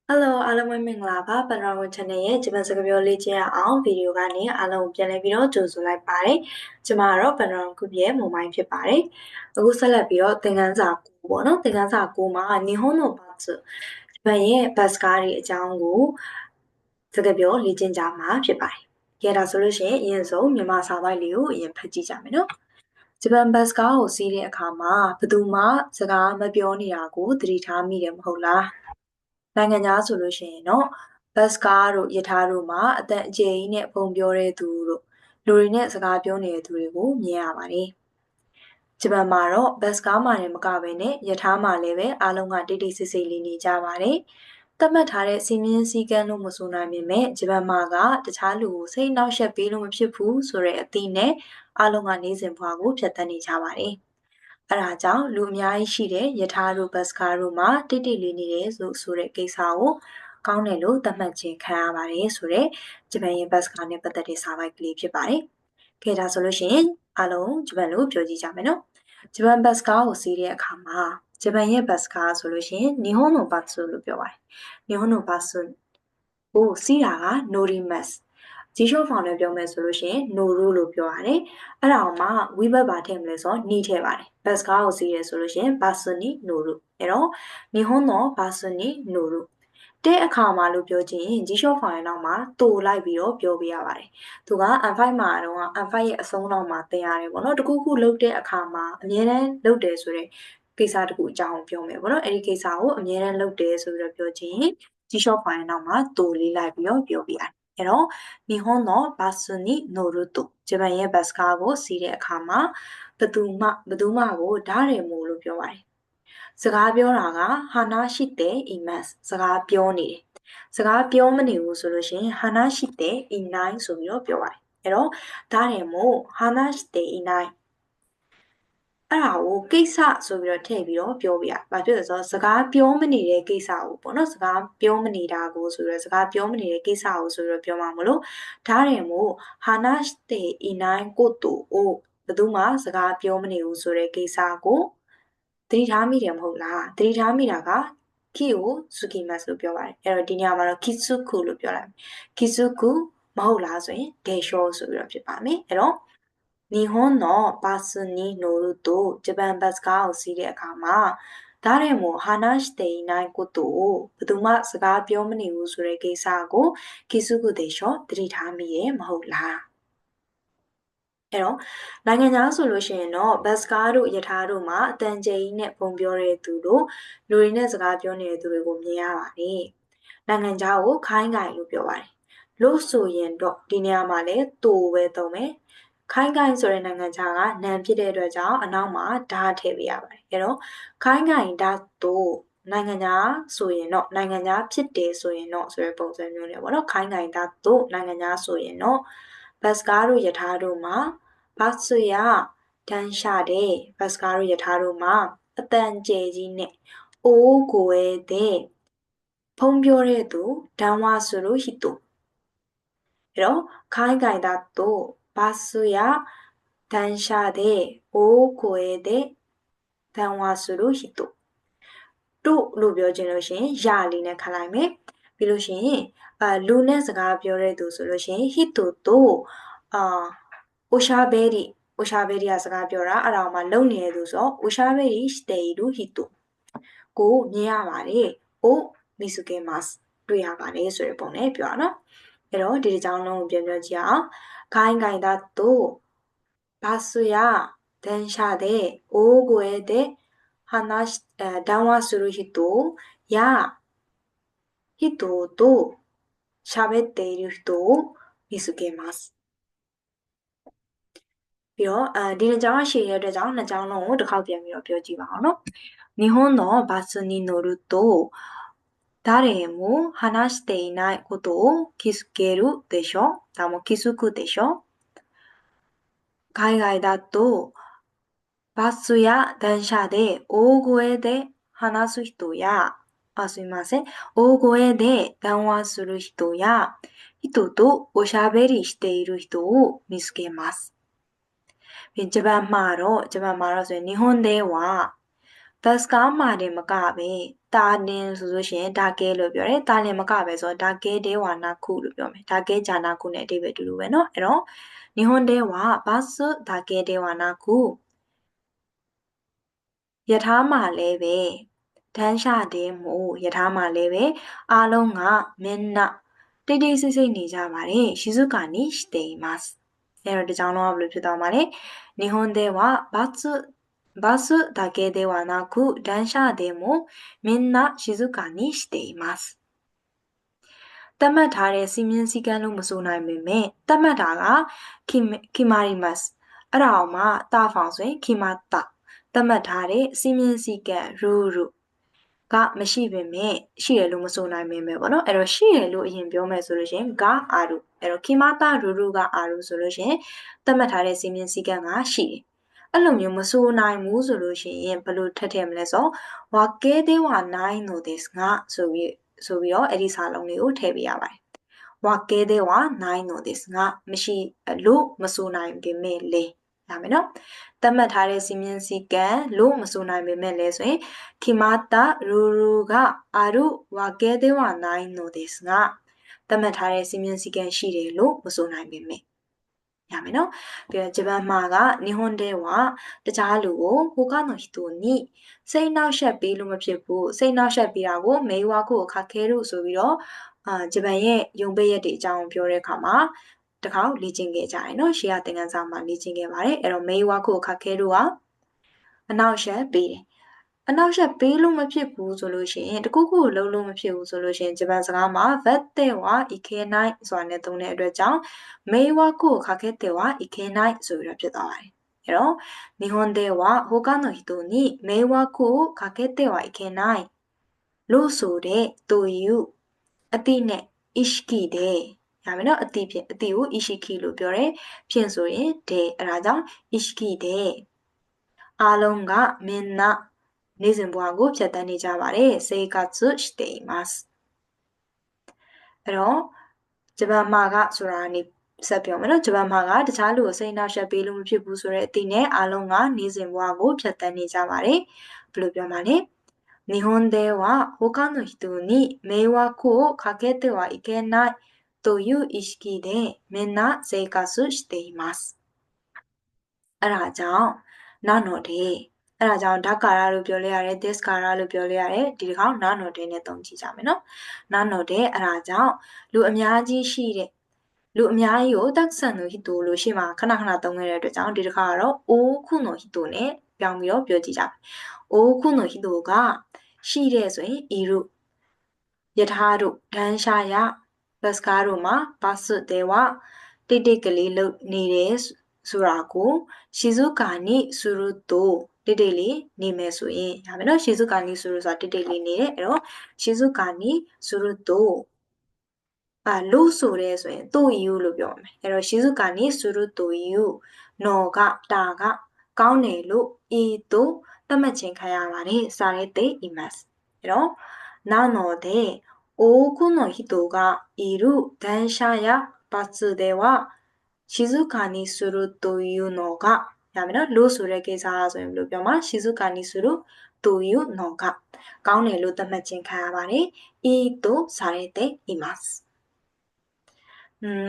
Hello အားလုံးပဲမင်္ဂလာပါပန်ရောဝန် channel ရဲ့ဂျပန်စကားပြောလေ့ကျင့်ရအောင်ဗီဒီယိုကနေအားလုံးပြန်လည်ပြီးတော့ကြိုဆိုလိုက်ပါတယ်။ကျွန်မကတော့ပန်ရောခုရဲ့မုံမိုင်းဖြစ်ပါတယ်။အခုဆက်လက်ပြီးတော့သင်ခန်းစာ9ပေါ့နော်သင်ခန်းစာ9မှာနီဟွန်နိုဘာဆိုဂျပန်ရဲ့ဘတ်စကားတွေအကြောင်းကိုစကားပြောလေ့ကျင့်ကြမှာဖြစ်ပါတယ်။ကြည့်ဒါဆိုလို့ရှိရင်အရင်ဆုံးမြန်မာစာပိုက်လေးကိုအရင်ဖတ်ကြည့်ကြမယ်နော်။ဂျပန်ဘတ်စကားကိုစီးတဲ့အခါမှာဘယ်သူမှစကားမပြောနေတာကိုသတိထားမိတယ်မဟုတ်လား။နိုင်ငံခြားဆိုလို့ရှိရင်တော့ဘတ်စကားတို့ယထာတို့မှာအသက်အကျယ်ကြီးနဲ့ပုံပြောတဲ့သူတို့လူတွေနဲ့စကားပြောနေတဲ့သူတွေကိုမြင်ရပါတယ်။ဂျပန်မှာတော့ဘတ်စကားမှာလည်းမကဘဲနဲ့ယထာမှာလည်းပဲအားလုံးကတိတ်တိတ်ဆိတ်ဆိတ်လေးနေကြပါတယ်။သတ်မှတ်ထားတဲ့စီမင်းစည်းကမ်းလို့မဆိုနိုင်ပေမဲ့ဂျပန်မှာကတခြားလူကိုစိတ်နှောက်ယှက်ပေးလို့မဖြစ်ဘူးဆိုတဲ့အသည့်နဲ့အားလုံးကနေစဉ်ဘွားကိုဖြတ်သန်းနေကြပါတယ်။အဲ့ဒါကြောင့်လူအများကြီးရှိတဲ့ယထာတို့ဘတ်စကားတို့မှာတိတ်တိတ်လေးနေတယ်ဆိုတဲ့ကိစ္စကိုကောင်းတယ်လို့သတ်မှတ်ခြင်းခံရပါတယ်ဆိုတဲ့ဂျပန်ရဲ့ဘတ်စကားနဲ့ပတ်သက်တဲ့စာပိုက်ကလေးဖြစ်ပါတယ်။ကဲဒါဆိုလို့ရှိရင်အားလုံးဂျပန်လိုပြောကြည့်ကြမယ်နော်။ဂျပန်ဘတ်စကားကိုစီးတဲ့အခါမှာဂျပန်ရဲ့ဘတ်စကားဆိုလို့ရှိရင်နီဟွန်နိုဘတ်ဆိုလို့ပြောပါတယ်။နီဟွန်နိုဘတ်ဆိုကိုစီးတာက norimasဂျီရှော့ဖောင်နဲ့ပြောမယ်ဆိုလို့ရှိရင် noru လို့ပြောရတယ်။အဲ့ဒါအောင်မှဝိဘတ်ပါထည့်မလဲဆိုတော့နီးထည့်ပါတယ်။ဘတ်စကားကိုစီးရဲဆိုလို့ရှိရင် basuni noru အဲ့တော့日本の basuni noru တဲ့အခါမှာလို့ပြောချင်ဂျီရှော့ဖောင်ရဲ့နောက်မှာတိုလိုက်ပြီးတော့ပြောပြရပါတယ်။သူက N5 မှာတော့ N5 ရဲ့အဆုံးနောက်မှာသင်ရတယ်ပေါ့နော်။တခုခုလုပ်တဲ့အခါမှာအမြဲတမ်းလုပ်တယ်ဆိုတဲ့ကိစ္စတခုအကြောင်းပြောမယ်ပေါ့နော်။အဲ့ဒီကိစ္စကိုအမြဲတမ်းလုပ်တယ်ဆိုပြီးတော့ပြောချင်ဂျီရှော့ဖောင်ရဲ့နောက်မှာတိုလေးလိုက်ပြီးတော့ပြောပြရတယ်။အဲ့တော့日本のバスに乗るとဂျပန်ရဲ့ဘတ်စကားကိုစီးတဲ့အခါမှာဘယ်သူမှကိုဓာတယ်မို့လို့ပြောပါတယ်။စကားပြောတာကဟာနာရှိတဲ့အီမတ်စကားပြောနေတယ်။စကားပြောမနေဘူးဆိုလို့ရှိရင်ဟာနာရှိတဲ့အီနိုင်ဆိုပြီးတော့ပြောပါတယ်။အဲ့တော့ဓာတယ်မို့ဟာနာရှိတဲ့အီနိုင်အဲ့ဒါကိုကိစ္စဆိုပြီးတော့ထည့်ပြီးတော့ပြောပြရ။ဘာဖြစ်လဲဆိုတော့စကားပြောမနေတဲ့ကိစ္စကိုပေါ့နော်စကားပြောမနေတာကိုဆိုတော့စကားပြောမနေတဲ့ကိစ္စကိုဆိုပြီးတော့ပြောမှာမလို့ဒါတယ်မို့ဟာနာစတေအီနိုင်ကိုတိုအိုဘယ်သူမှစကားပြောမနေဘူးဆိုတဲ့ကိစ္စကိုသတိထားမိတယ်မဟုတ်လားသတိထားမိတာကခီကိုဆူကီမတ်လို့ပြောပါတယ်အဲ့တော့ဒီနေရာမှာတော့ခီဆုခုလို့ပြောလိုက်ခီဆုခုမဟုတ်လားဆိုရင်ဒေရှောဆိုပြီးတော့ဖြစ်ပါမယ်အဲ့တော့日本のバスに乗るとဂျပန်ဘတ်စကားကိုစီးတဲ့အခါမှာဒါနဲ့မို့話していないことをဘယ်သူမှစကားပြောမနေဘူးဆိုတဲ့ကိစ္စကိုကိစုကုဒေရှောသတိထားမိရဲ့မဟုတ်လားအဲ့တော့နိုင်ငံခြားဆိုလို့ရှိရင်တော့ဘတ်စကားတို့ယထာတို့မှာအတန်ကျိန်နဲ့ပုံပြောတဲ့သူတို့လူတွေနဲ့စကားပြောနေတဲ့သူတွေကိုမြင်ရပါတယ်နိုင်ငံခြားကိုခိုင်းကိုင်လို့ပြောပါတယ်လို့ဆိုရင်တော့ဒီနေရာမှာလည်းတူပဲသုံးမယ်ခိုင်းကိုင်ဆိုတဲ့နိုင်ငံခြားကနံဖြစ်တဲ့အတွက်ကြောင့်အနောက်မှာဓာတ်ထည့်ပေးရပါတယ်အဲ့တော့ခိုင်းကိုင်ဓာတ်တို့နိုင်ငံခြားဆိုရင်တော့နိုင်ငံခြားဖြစ်တယ်ဆိုရင်တော့ဆိုတဲ့ပုံစံမျိုးနဲ့ပေါ့နော်ခိုင်းကိုင်ဓာတ်တို့နိုင်ငံခြားဆိုရင်တော့ဘတ်စကားတို့ယထာတို့မှာဘတ်ဆွေရတန်းရှာတဲ့ဘတ်စကားတို့ယထာတို့မှာအတန်ကျဲကြီးနဲ့အိုးကိုဲတဲ့ဖုံးပြောတဲ့သူဒန်ဝါဆိုလို့ဟိတုအဲ့တော့ခိုင်းကိုင်တာတို့ဘတ်ဆွေရတန်းရှာတဲ့အိုးကိုဲတဲ့ဒန်ဝါဆိုလို့ဟိတုတို့လို့ပြောချင်လို့ရှိရင်ရလေးနဲ့ခလိုက်မယ်ပြီးလို့ရှိရင်လူနဲ့စကားပြောတဲ့သူဆိုလို့ရှိရင်ဟိတုတို့အိုရှာဘဲရီအိုရှာဘဲရီကစကားပြောတာအဲ့ဒါမှလုံနေရသူဆိုအိုရှာဘဲရီစတေလူဟီတုကိုမြင်ရပါတယ်အိုမီဆုကေမတ်တွေ့ရပါတယ်ဆိုတဲ့ပုံနဲ့ပြောရနော်အဲ့တော့ဒီတစ်ကြောင်းလုံးကိုပြန်ပြောကြည့်အောင်ခိုင်းကိုင်တာတို့ဘာဆွေရဒန်ရှာတဲ့အိုးကိုဲတဲ့話談話する人や人と喋っている人を見つけます。ပြီးတော့ဒီနှစ်ကြောင်းရှည်တဲ့အတွက်ကြောင့်နှစ်ကြောင်းလုံးကိုတစ်ခေါက်ပြန်ပြီးတော့ပြောကြည့်ပါအောင်နော်日本のバスに乗ると誰も話していないことを気づけるでしょだも気づくでしょ海外だとバスや電車で大声で話す人やすいません大声で談話する人や人とおしゃべりしている人を見つけますဂျပန်မှာတော့ဆိုရင်日本ではဘတ်စကားမှာတင်မကပဲတာတင်ဆိုလို့ရှိရင်ဒါကဲလို့ပြောတယ်တာလင်မကပဲဆိုတော့ဒါကဲဒေဝနာခုလို့ပြောမယ်ဒါကဲဂျာနာခုနဲ့အဓိပ္ပာယ်တူတူပဲเนาะအဲ့တော့日本ではバスだけではなくယထာမှာလည်းပဲတန်းရှာတဲ့မို့ယထာမှာလည်းပဲအားလုံးကမင်းနတိတ်တိတ်ဆိတ်ဆိတ်နေကြပါတယ်静かにしていますအဲ့တော့ဒီကြောင့်တော့ဘယ်လိုဖြစ်သွားမှာလဲ日本ではバスだけではなく電車でもみんな静かにしていますသတ်မှတ်ထားတဲ့စီမင်းစည်းကမ်းလို့မဆိုနိုင်ပေမဲ့သတ်မှတ်တာကခီမာရီမတ်အဲ့ဒါအောင်မှတာဖောင်ဆိုရင်ခီမာတာသတ်မှတ်ထားတဲ့စီမင်းစည်းကမ်းရူကမရှိပေမဲ့ရှိတယ်လို့မဆိုနိုင်ပေမဲ့ပေါ့နော်အဲ့တော့ရှိတယ်လို့အရင်ပြောမယ်ဆိုလို့ရှိရင်ကအာရုအဲ့တော့ခီမာတာရူကအာရုဆိုလို့ရှိရင်သတ်မှတ်ထားတဲ့စီမင်းစည်းကမ်းကရှိတယ်အဲ့လိုမျိုးမဆိုနိုင်ဘူးဆိုလို့ရှိရင်ဘယ်လိုထည့်ထည့်မလဲဆိုဝါကဲတဲ့ဝါနိုင်နိုဒစ်ငါဆိုပြီးတော့အဲ့ဒီစာလုံးလေးကိုထည့်ပေးရပါတယ်ဝါကဲတဲ့ဝါနိုင်နိုဒစ်ငါမရှိလို့မဆိုနိုင်ပေမဲ့လေရမယ်နော်သတ်မှတ်ထားတဲ့စီမင်းစည်းကမ်းလို့မဆိုနိုင်ပေမဲ့လေဆိုရင်ခီမာတာရူကအာရုဝါကဲတဲ့ဝါနိုင်နိုဒစ်ငါသတ်မှတ်ထားတဲ့စီမင်းစည်းကမ်းရှိတယ်လို့မဆိုနိုင်ပေမဲ့ရမယ်နော်ပြီးတော့ဂျပန်မှာက日本ではတခြားလူကို他の人にစိတ်နှောက်ယှက်ပေးလို့မဖြစ်ဘူးစိတ်နှောက်ယှက်ပေးတာကိုမေးဝါကိုခက်ခဲလို့ဆိုပြီးတော့ဂျပန်ရဲ့ယုံပေးရက်တွေအကြောင်းပြောတဲ့အခါမှာတခါလေ့ကျင့်ခဲ့ကြတယ်နော်ရှေ့ကသင်ခန်းစာမှာလေ့ကျင့်ခဲ့ပါတယ်အဲ့တော့မေးဝါကိုခက်ခဲလို့ကအနောက်ယှက်ပေးတယ်အနောက်ယှက်ပေးလို့မဖြစ်ဘူးဆိုလို့ရှိရင်တခုခုကိုလုံးလို့မဖြစ်ဘူးဆိုလို့ရှိရင်ဂျပန်စကားမှာဗတ်တဲ့ဝါイケないဆိုတာနဲ့သုံးတဲ့အတွက်ကြောင့်မေးဝါကိုခက်ခဲတဲ့ဝါイケないဆိုပြီးတော့ဖြစ်သွားပါတယ်အဲ့တော့日本では他の人に迷惑をかけてはいけないလို့ဆိုတဲ့တူယူအတိနဲ့意識でရမယ်နော်အတိဖြင့်အတိကို意識လို့ပြောတယ်ဖြင့်ဆိုရင်တဲ့အဲ့ဒါကြောင့်意識でအားလုံးကみんなနေ့စဉ်ဘဝကိုဖြတ်တန်းနေကြပါတယ်生活していますအဲ့တော့ဂျပန်မှာကဆိုတာနေဆက်ပြောမယ်နော်ဂျပန်မှာကတခြားလူကိုစိတ်နှောက်ယှက်ပေးလို့မဖြစ်ဘူးဆိုတဲ့အသည့်နဲ့အားလုံးကနေ့စဉ်ဘဝကိုဖြတ်တန်းနေကြပါတယ်ဘယ်လိုပြောမှာလဲ日本では他の人に迷惑をかけてはいけないという意識でみんな生活していますအဲ့ဒါကြောင့်နာနော်တဲ့အဲ့ဒါကြောင့်ဒါကာရာလို့ပြောလဲရတယ် this ကာရာလို့ပြောလဲရတယ်ဒီတစ်ခေါက်နာနော်တဲ့နဲ့သုံးကြည့်ကြမယ်နော်နာနော်တဲ့အဲ့ဒါကြောင့်လူအများကြီးရှိတဲ့လူအများကြီးကိုတက်ဆန်လို့ဟီတိုလို့ရှေ့မှာခဏခဏသုံးခဲ့တဲ့အတွက်ကြောင့်ဒီတစ်ခါကတော့အိုးခုနိုဟီတိုနဲ့ပြောင်းပြီးတော့ပြောကြည့်ကြမယ်အိုးခုနိုဟီတိုကရှိတဲ့ဆိုရင်ဤရုယထာတို့ဒန်းရှာရဘတ်စကားတို့မှာဘတ်စ်တဲဝတိတ်တိတ်ကလေးလုပ်နေတဲ့ဆိုတာကိုရှီဇုကာနိဆူရုတိုတိတ်တိတ်လေးနေမယ်ဆိုရင်ရမယ်နော်ရှီဇုကာနိဆူရုဆိုတာတိတ်တိတ်လေးနေတယ်အဲ့တော့ရှီဇုကာနိဆူရုတိုလို့ဆိုရဲဆိုရင်တိုယူလို့ပြောမယ်အဲ့တော့ရှီဇုကာနိဆူရုတိုယူနော်ကတာကကောင်းတယ်လို့ဤတို့သတ်မှတ်ခြင်းခံရပါတယ်စာရဲတေအီမတ်အဲ့တော့နာနော်တဲ့多くの人がいる電車やバスでは静かにするというのがရမယ်နော်လို့ဆိုတဲ့ကိစ္စဆိုရင်ဘယ်လိုပြောမှာ静かにするというのがကောင်းတယ်လို့သတ်မှတ်ခြင်းခံရပါတယ်いいとされています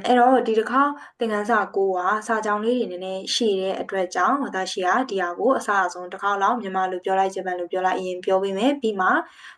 အဲ့တော့ဒီတစ်ခါသင်ခန်းစာကိုကစာကြောင်းလေးတွေနည်းနည်းရှည်တဲ့အတွက်ကြောင့်私ကဒီဟာကိုအစအဆုံးတစ်ခါလောက်မြန်မာလိုပြောလိုက်ဂျပန်လိုပြောလိုက်အရင်ပြောပေးမယ်ပြီးမှ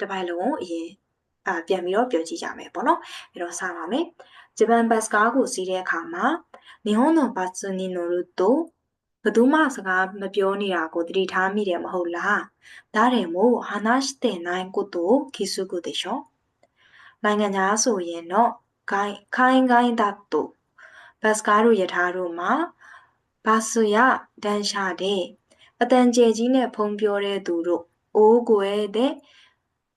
တစ်ပိုင်းလုံးကိုအရင်ပြန်ပြီးတော့ပြောကြည့်ကြမယ်ပေါ့နော်အဲ့တော့စပါမယ်ဂျပန်ဘတ်စကားကိုစီးတဲ့အခါမှာ日本のバスに乗るとဘယ်သူမှစကားမပြောနေတာကိုသတိထားမိတယ်မဟုတ်လား誰も話してないことを気づくでしょနိုင်ငံခြားဆိုရင်တော့ခိုင်းだとဘတ်စကားတို့ယထာတို့မှာバスや電車でအတန်ကျဲကြီးနဲ့ဖုံးပြောတဲ့သူတို့အိုးကွယ်တဲ့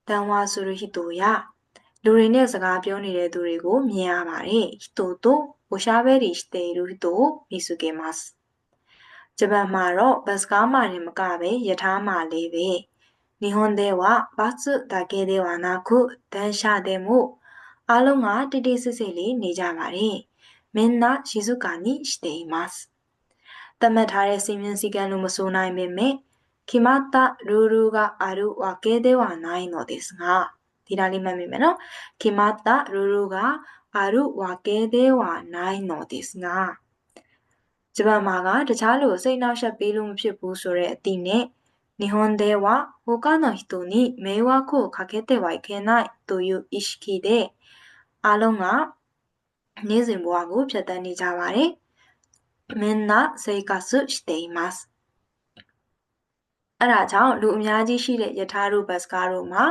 တန်ဝါဆိုရဟီတိုရလူတွေနဲ့စကားပြောနေတဲ့သူတွေကိုမြင်ရပါတယ်ဟီတိုတိုおしゃべりしている人を見つけますဂျပန်မှာတော့ဘတ်စကားမှာလည်းမကပဲယထာမှာလည်းပဲ日本ではバスだけではなく電車でもအားလုံးကတိတ်တိတ်ဆိတ်ဆိတ်လေးနေကြပါတယ်みんな静かにしていますသတ်မှတ်ထားတဲ့စီမင်းစည်းကမ်းလို့မဆိုနိုင်ပေမဲ့決まったルールがあるわけではないのですが、ဒီနားလေးမှတ်မိမယ်နော်။決まったルールがあるわけではないのですが、ဂျပန်မှာကတခြားလိုစိတ်နှောက်ယှက်ပေးလို့မဖြစ်ဘူးဆိုတဲ့အသည့်နဲ့日本では他の人に迷惑をかけてはいけないという意識でအားလုံးကနေ့စဉ်ဘဝကိုဖြတ်သန်းနေကြပါတယ်။みんな生活しています。အဲ့ဒါကြောင့်လူအများကြီးရှိတဲ့ယထာတို့ဘတ်စကားတို့မှာ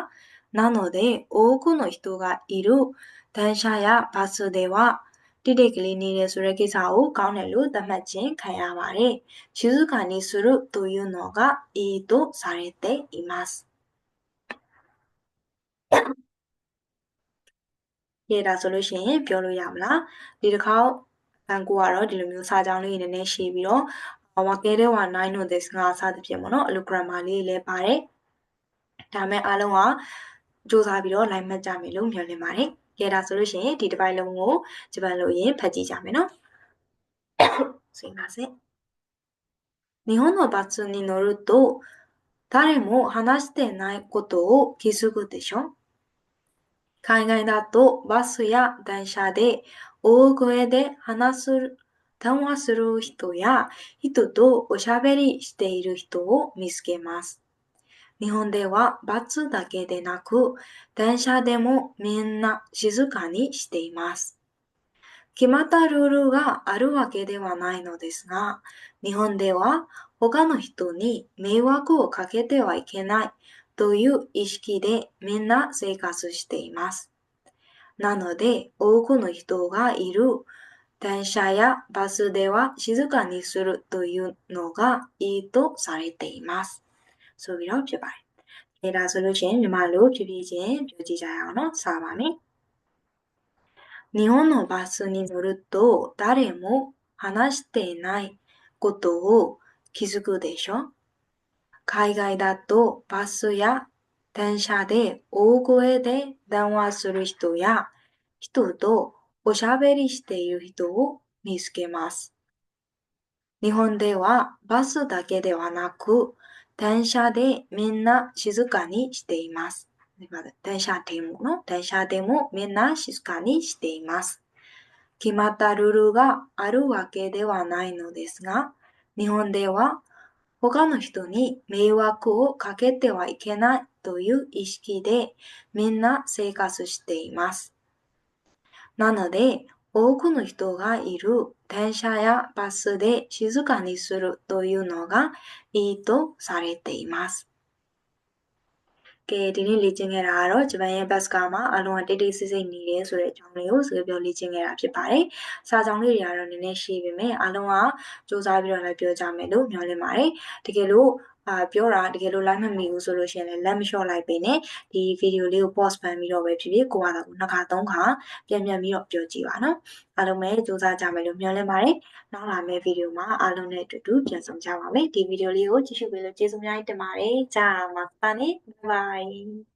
なので多くの人がいる電車やバスではတိတိတ်ကလေးနေတယ်ဆိုတဲ့ကိစ္စကိုကောင်းတယ်လို့သတ်မှတ်ခြင်းခံရပါတယ်။静かにするというのがいいとされています。ရေးဒါဆိုလို့ရှိရင်ပြောလို့ရမလားဒီတစ်ခေါက်ဘန်ကိုကတော့ဒီလိုမျိုးစာကြောင်းလေးနည်းနည်းရှင်းပြီးတော့ဝါကဲတဲ့ဝါ9တို့this ငါစသဖြင့်ပေါ့နော်အလို grammar လေးလည်းပါတယ်ဒါမဲ့အားလုံးကစူးစမ်းပြီးတော့ line မှတ်ကြမယ်လို့မျှော်လင့်ပါတယ်ရေးဒါဆိုလို့ရှိရင်ဒီတစ်ပိုင်းလုံးကိုဂျပန်လိုရင်ဖတ်ကြည့်ကြမယ်နော်すいません日本のバスに乗ると誰も話してないことを気づくでしょ海外だとバスや電車で大声で談話する人や人とおしゃべりしている人を見つけます。日本ではバスだけでなく電車でもみんな静かにしています。決まったルールがあるわけではないのですが、日本では他の人に迷惑をかけてはいけないという意識でみんな生活しています。なので、多くの人がいる電車やバスでは静かにするというのがいいとされています。ဆိုပြီးတော့ဖြစ်ပါတယ်။ဒါဆိုလို့ရှိရင်မြန်မာလိုဖြည်းဖြည်းချင်းပြောကြည့်ကြရအောင်နော်။စပါမယ်။日本のバスに乗ると誰も話してないことを気づくでしょ海外だとバスや電車で大声で談話する人や人とおしゃべりしている人を見つけます。日本ではバスだけではなく電車でみんな静かにしています。電車でもみんな静かにしています。決まったルールがあるわけではないのですが、日本では他の人に迷惑をかけてはいけないという意識でみんな生活しています。なので、多くの人がいる電車やバスで静かにするというのがいいとされています。ကဲဒီနေ့လေ့ကျင့်ခဲ့တာကတော့ဂျပန်ရဲ့ဘတ်စကားမှာအလုံးကတိတ်တိတ်ဆိတ်ဆိတ်နေတယ်ဆိုတဲ့အကြောင်းလေးကိုစကားပြောလေ့ကျင့်ခဲ့တာဖြစ်ပါတယ်။စာကြောင်းလေးတွေကတော့နည်းနည်းရှင်းပေမဲ့အလုံးကစူးစမ်းပြီးတော့လည်းပြောကြမယ်လို့မျှော်လင့်ပါတယ်။တကယ်လို့ပြောတာတကယ်လို့ like မမီဘူးဆိုလို့ရှိရင်လည်းလက်မလျှော့လိုက်ပေးနဲ့ဒီဗီဒီယိုလေးကို pause ဖန်ပြီးတော့ပဲဖြစ်ဖြစ်ကိုကတော့2ခါ3ခါပြန်ပြီးတော့ပြောကြည့်ပါနော်။အားလုံးပဲစူးစမ်းကြမယ်လို့မျှော်လင့်ပါတယ်။နောက်လာမယ့်ဗီဒီယိုမှာအားလုံးနဲ့အတူတူပြန်ဆောင်ကြပါမယ်။ဒီဗီဒီယိုလေးကိုကြည့်ရှုပေးလို့ကျေးဇူးများတင်ပါတယ်။ကြာမှာပါနေ bye